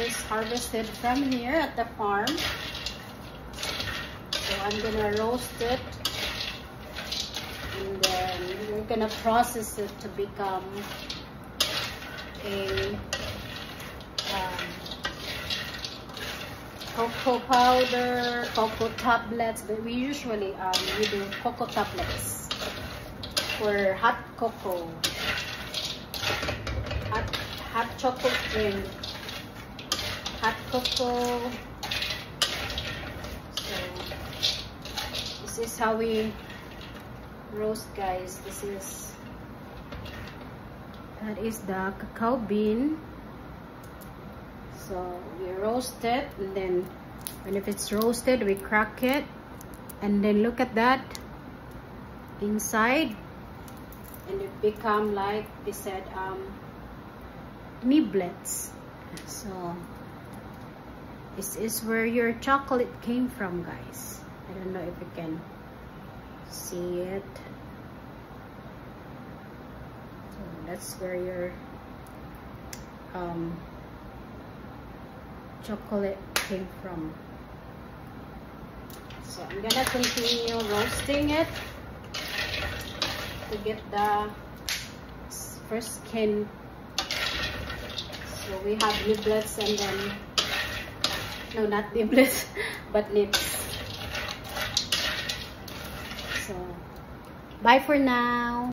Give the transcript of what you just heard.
is harvested from here at the farm. So I'm gonna roast it, and then we're gonna process it to become a cocoa powder, cocoa tablets, but we usually we do cocoa tablets for hot cocoa, hot chocolate drink, hot cocoa. So this is how we roast, guys. That is the cacao bean. So we roast it, and then when if it's roasted, we crack it, and then look at that inside, and it become like they said niblets. So this is where your chocolate came from, guys. I don't know if you can see it. So that's where your chocolate came from. So I'm gonna continue roasting it to get the first skin. So we have niblets, and then no, not niblets but nips. So bye for now.